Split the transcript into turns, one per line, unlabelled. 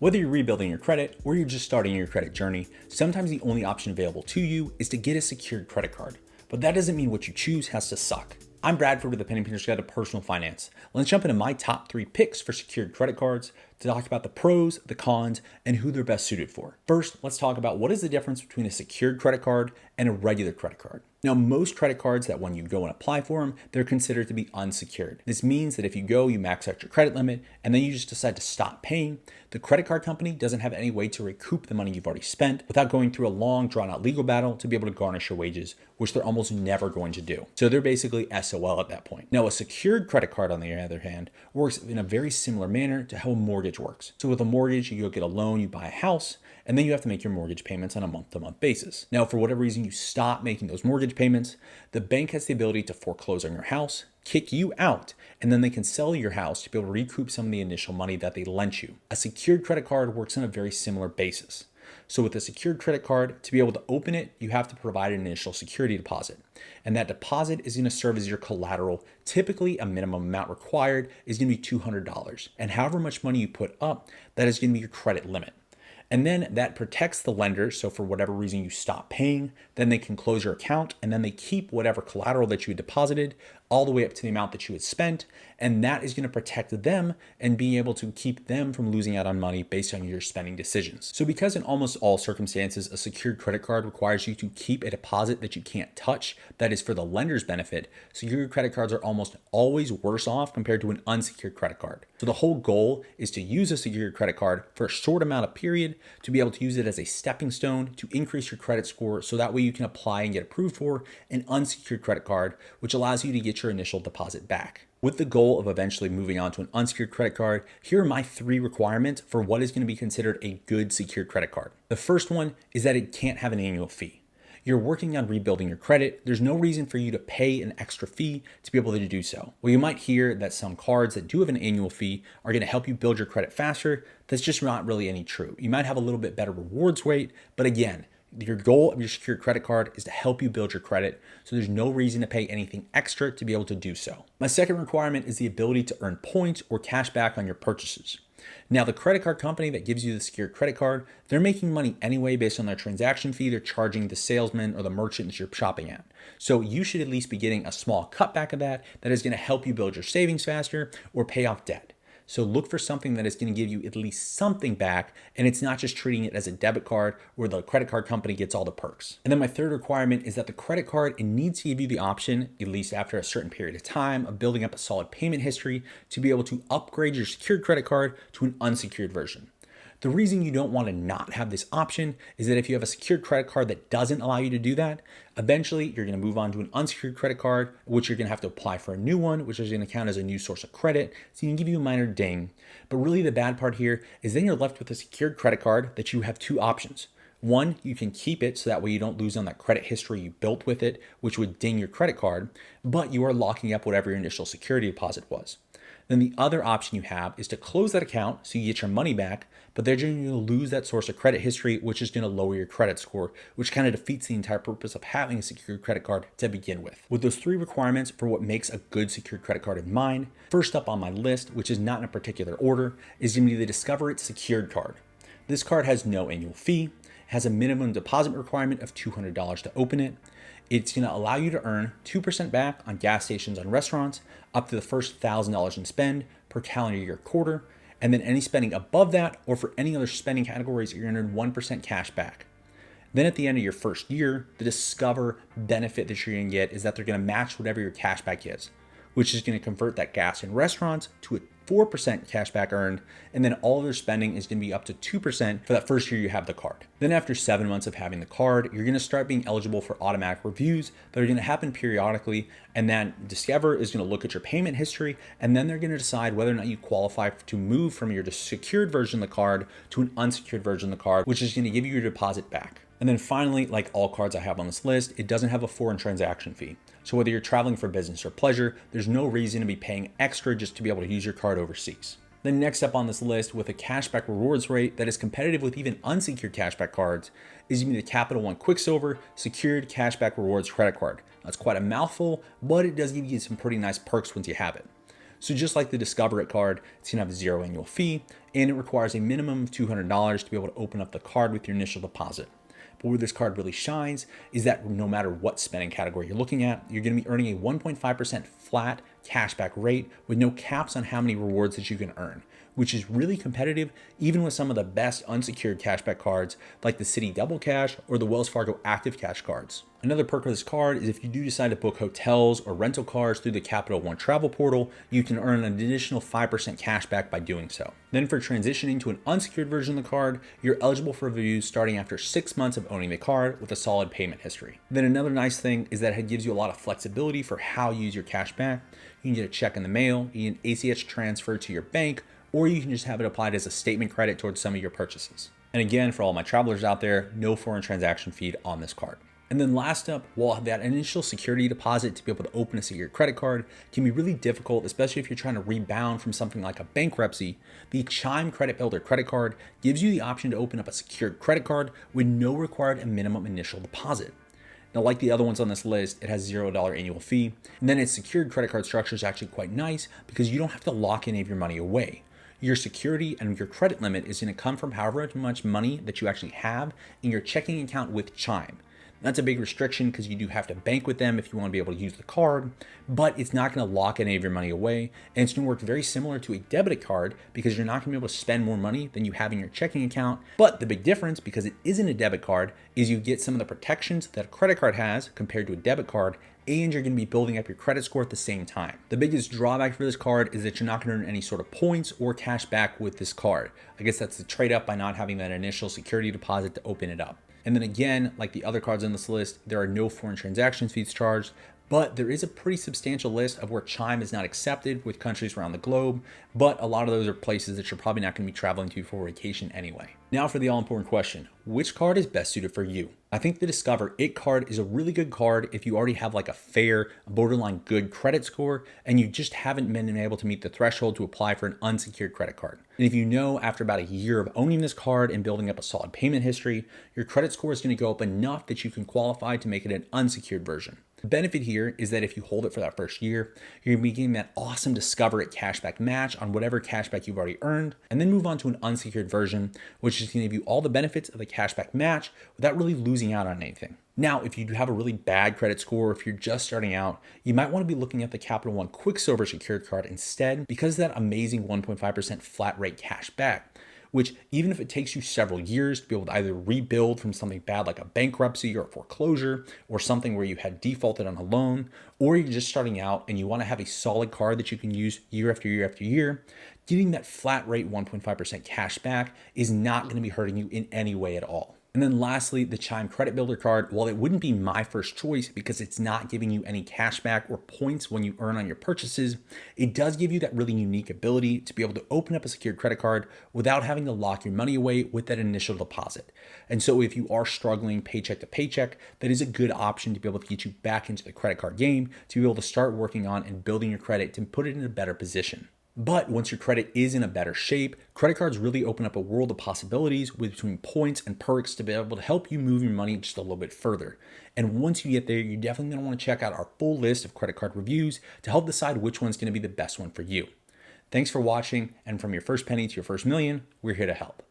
Whether you're rebuilding your credit or you're just starting your credit journey, sometimes the only option available to you is to get a secured credit card. But that doesn't mean what you choose has to suck. I'm Bradford with the Penny Pinter's Guide to Personal Finance. Let's jump into my top 3 picks for secured credit cards to talk about the pros, the cons, and who they're best suited for. First, let's talk about what is the difference between a secured credit card and a regular credit card. Now, most credit cards that when you go and apply for them, they're considered to be unsecured. This means that if you go, you max out your credit limit, and then you just decide to stop paying, the credit card company doesn't have any way to recoup the money you've already spent without going through a long, drawn-out legal battle to be able to garnish your wages, which they're almost never going to do. So they're basically SOL at that point. Now, a secured credit card, on the other hand, works in a very similar manner to how a mortgage works. So with a mortgage, you go get a loan, you buy a house, and then you have to make your mortgage payments on a month-to-month basis. Now, for whatever reason you stop making those mortgage payments, the bank has the ability to foreclose on your house, kick you out, and then they can sell your house to be able to recoup some of the initial money that they lent you. A secured credit card works on a very similar basis. So with a secured credit card, to be able to open it, you have to provide an initial security deposit. And that deposit is going to serve as your collateral. Typically, a minimum amount required is going to be $200. And however much money you put up, that is going to be your credit limit. And then that protects the lender. So for whatever reason you stop paying, then they can close your account and then they keep whatever collateral that you had deposited all the way up to the amount that you had spent. And that is going to protect them and be able to keep them from losing out on money based on your spending decisions. So because in almost all circumstances, a secured credit card requires you to keep a deposit that you can't touch, that is for the lender's benefit, secured credit cards are almost always worse off compared to an unsecured credit card. So the whole goal is to use a secured credit card for a short amount of period to be able to use it as a stepping stone to increase your credit score so that way you can apply and get approved for an unsecured credit card, which allows you to get your initial deposit back. With the goal of eventually moving on to an unsecured credit card, here are my 3 requirements for what is going to be considered a good secured credit card. The first one is that it can't have an annual fee. You're working on rebuilding your credit, there's no reason for you to pay an extra fee to be able to do so. Well, you might hear that some cards that do have an annual fee are going to help you build your credit faster. That's just not really any true. You might have a little bit better rewards rate, but again, your goal of your secured credit card is to help you build your credit, so there's no reason to pay anything extra to be able to do so. My second requirement is the ability to earn points or cash back on your purchases. Now, the credit card company that gives you the secured credit card, they're making money anyway based on their transaction fee they're charging the salesman or the merchant that you're shopping at. So you should at least be getting a small cutback of that is going to help you build your savings faster or pay off debt. So look for something that is going to give you at least something back, and it's not just treating it as a debit card where the credit card company gets all the perks. And then my third requirement is that the credit card, it needs to give you the option, at least after a certain period of time, of building up a solid payment history to be able to upgrade your secured credit card to an unsecured version. The reason you don't want to not have this option is that if you have a secured credit card that doesn't allow you to do that, eventually you're going to move on to an unsecured credit card, which you're going to have to apply for a new one, which is going to count as a new source of credit. So you can give you a minor ding. But really the bad part here is then you're left with a secured credit card that you have 2 options. One, you can keep it so that way you don't lose on that credit history you built with it, which would ding your credit card, but you are locking up whatever your initial security deposit was. Then the other option you have is to close that account so you get your money back, but they're going to lose that source of credit history, which is going to lower your credit score, which kind of defeats the entire purpose of having a secured credit card to begin with. With those 3 requirements for what makes a good secured credit card in mind, first up on my list, which is not in a particular order, is going to be the Discover It Secured card. This card has no annual fee, has a minimum deposit requirement of $200 to open it. It's going to allow you to earn 2% back on gas stations and restaurants up to the first $1,000 in spend per calendar year quarter. And then any spending above that or for any other spending categories, you're going to earn 1% cash back. Then at the end of your first year, the Discover benefit that you're going to get is that they're going to match whatever your cash back is, which is going to convert that gas in restaurants to a 4% cash back earned, and then all of their spending is going to be up to 2% for that first year you have the card. Then after 7 months of having the card, you're going to start being eligible for automatic reviews that are going to happen periodically, and then Discover is going to look at your payment history, and then they're going to decide whether or not you qualify to move from your secured version of the card to an unsecured version of the card, which is going to give you your deposit back. And then finally, like all cards I have on this list, it doesn't have a foreign transaction fee. So whether you're traveling for business or pleasure, there's no reason to be paying extra just to be able to use your card overseas. Then next up on this list with a cashback rewards rate that is competitive with even unsecured cashback cards is going to be the Capital One Quicksilver Secured Cashback Rewards Credit Card. That's quite a mouthful, but it does give you some pretty nice perks once you have it. So just like the Discover It card, it's gonna have 0 annual fee, and it requires a minimum of $200 to be able to open up the card with your initial deposit. But where this card really shines is that no matter what spending category you're looking at, you're going to be earning a 1.5% flat cashback rate with no caps on how many rewards that you can earn, which is really competitive even with some of the best unsecured cashback cards like the Citi Double Cash or the Wells Fargo Active Cash cards. Another perk of this card is if you do decide to book hotels or rental cars through the Capital One travel portal, you can earn an additional 5% cash back by doing so. Then for transitioning to an unsecured version of the card, you're eligible for reviews starting after 6 months of owning the card with a solid payment history. Then another nice thing is that it gives you a lot of flexibility for how you use your cash back. You can get a check in the mail, you can ACH transfer to your bank, or you can just have it applied as a statement credit towards some of your purchases. And again, for all my travelers out there, no foreign transaction fee on this card. And then last up, while that initial security deposit to be able to open a secure credit card can be really difficult, especially if you're trying to rebound from something like a bankruptcy, the Chime Credit Builder credit card gives you the option to open up a secured credit card with no required minimum initial deposit. Now, like the other ones on this list, it has $0 annual fee. And then its secured credit card structure is actually quite nice because you don't have to lock any of your money away. Your security and your credit limit is going to come from however much money that you actually have in your checking account with Chime. That's a big restriction because you do have to bank with them if you want to be able to use the card, but it's not going to lock any of your money away. And it's going to work very similar to a debit card because you're not going to be able to spend more money than you have in your checking account. But the big difference, because it isn't a debit card, is you get some of the protections that a credit card has compared to a debit card, and you're going to be building up your credit score at the same time. The biggest drawback for this card is that you're not going to earn any sort of points or cash back with this card. I guess that's the trade-off by not having that initial security deposit to open it up. And then again, like the other cards on this list, there are no foreign transaction fees charged, but there is a pretty substantial list of where Chime is not accepted with countries around the globe, but a lot of those are places that you're probably not going to be traveling to for vacation anyway. Now for the all-important question, which card is best suited for you? I think the Discover It card is a really good card if you already have like a fair, borderline good credit score and you just haven't been able to meet the threshold to apply for an unsecured credit card. And if you know after about a year of owning this card and building up a solid payment history, your credit score is going to go up enough that you can qualify to make it an unsecured version. The benefit here is that if you hold it for that first year, you're going to be getting that awesome Discover It cashback match on whatever cashback you've already earned, and then move on to an unsecured version, which is going to give you all the benefits of the cashback match without really losing out on anything. Now, if you do have a really bad credit score, or if you're just starting out, you might want to be looking at the Capital One Quicksilver secured card instead because of that amazing 1.5% flat rate cashback, which even if it takes you several years to be able to either rebuild from something bad like a bankruptcy or a foreclosure or something where you had defaulted on a loan, or you're just starting out and you want to have a solid card that you can use year after year after year, getting that flat rate 1.5% cash back is not going to be hurting you in any way at all. And then lastly, the Chime Credit Builder card, while it wouldn't be my first choice because it's not giving you any cash back or points when you earn on your purchases, it does give you that really unique ability to be able to open up a secured credit card without having to lock your money away with that initial deposit. And so if you are struggling paycheck to paycheck, that is a good option to be able to get you back into the credit card game, to be able to start working on and building your credit to put it in a better position. But once your credit is in a better shape, credit cards really open up a world of possibilities with between points and perks to be able to help you move your money just a little bit further. And once you get there, you're definitely going to want to check out our full list of credit card reviews to help decide which one's going to be the best one for you. Thanks for watching, and from your first penny to your first million, we're here to help.